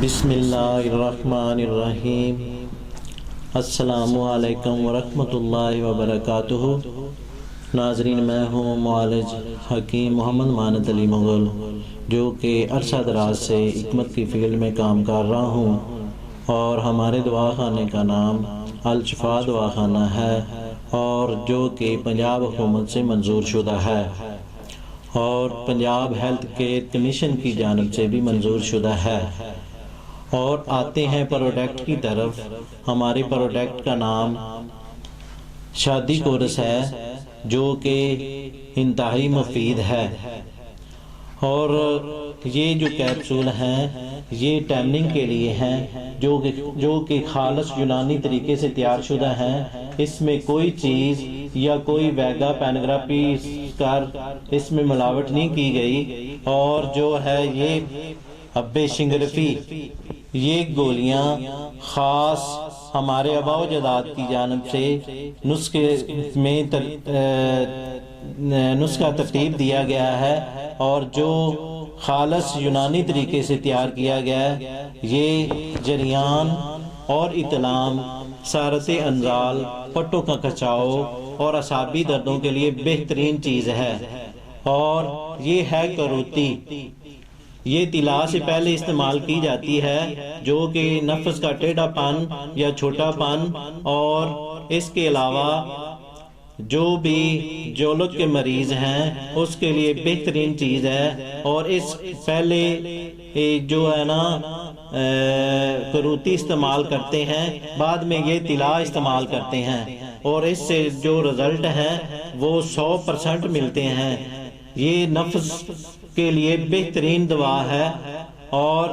بسم اللہ الرحمن الرحیم۔ السلام علیکم ورحمۃ اللہ وبرکاتہ۔ ناظرین، میں ہوں معالج حکیم محمد مانت علی مغل، جو کہ عرصہ دراز سے حکمت کی فیلڈ میں کام کر رہا ہوں، اور ہمارے دواخانے کا نام الشفا دواخانہ ہے، اور جو کہ پنجاب حکومت سے منظور شدہ ہے اور پنجاب ہیلتھ کیئر کمیشن کی جانب سے بھی منظور شدہ ہے۔ اور آتے ہیں پروڈکٹ کی طرف۔ ہمارے پروڈکٹ کا نام شادی کورس ہے، جو کہ انتہائی مفید ہے، اور یہ جو کیپسول ہیں یہ ٹیمننگ کے لیے ہیں، جو کہ خالص یونانی طریقے سے تیار شدہ ہیں۔ اس میں کوئی چیز یا کوئی ویگا پینگراپی کر اس میں ملاوٹ نہیں کی گئی، اور جو ہے یہ اب شنگرفی، یہ گولیاں خاص ہمارے آباء و اجداد کی جانب سے نسخہ ترتیب دیا گیا ہے، اور جو خالص یونانی طریقے سے تیار کیا گیا ہے۔ یہ جریان اور اطلام، سارت انزال، پٹوں کا کھچاؤ اور اعصابی دردوں کے لیے بہترین چیز ہے، اور یہ ہے کروتی۔ یہ طلا سے پہلے استعمال کی جاتی ہے، جو کہ نفس کا ٹیڑھا پن یا چھوٹا پن، اور اس کے علاوہ جو بھی جولت کے مریض ہیں اس کے لیے بہترین چیز ہے۔ اور اس پہلے جو ہے نا کروتی استعمال کرتے ہیں، بعد میں یہ طلا استعمال کرتے ہیں، اور اس سے جو رزلٹ ہیں وہ 100% ملتے ہیں۔ یہ نفس کے لیے بہترین دوا ہے، اور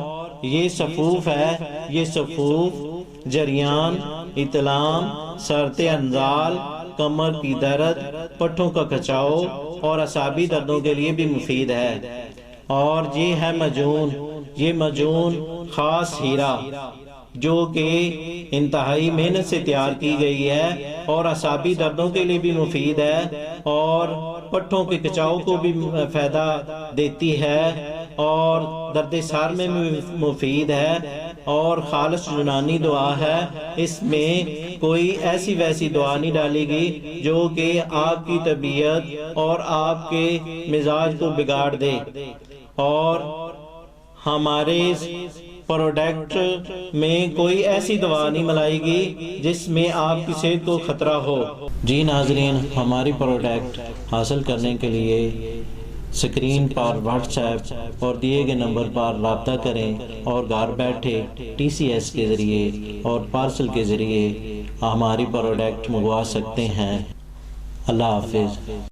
یہ صفوف ہے۔ یہ صفوف جریان، اطلام، سرط انزال، کمر کی درد، پٹھوں کا کھچاؤ اور اعصابی دردوں کے لیے بھی مفید ہے۔ اور یہ ہے مجون۔ یہ مجون خاص ہیرا، جو کہ انتہائی محنت سے تیار کی گئی ہے، اور اعصابی دردوں کے لیے بھی مفید ہے، اور پٹھوں کے کھچاؤ کو بھی فائدہ دیتی ہے، اور درد سر میں بھی مفید ہے، اور خالص یونانی دعا ہے۔ اس میں کوئی ایسی ویسی دعا نہیں ڈالی گئی جو کہ آپ کی طبیعت اور آپ کے مزاج کو بگاڑ دے، اور ہمارے پروڈکٹ میں کوئی ایسی دوا نہیں ملائی گئی جس میں آپ کی صحت کو خطرہ ہو۔ جی ناظرین، ہماری پروڈکٹ حاصل کرنے کے لیے سکرین پر واٹس ایپ اور دیے گئے نمبر پر رابطہ کریں، اور گھر بیٹھے TCS کے ذریعے اور پارسل کے ذریعے ہماری پروڈکٹ منگوا سکتے ہیں۔ اللہ حافظ۔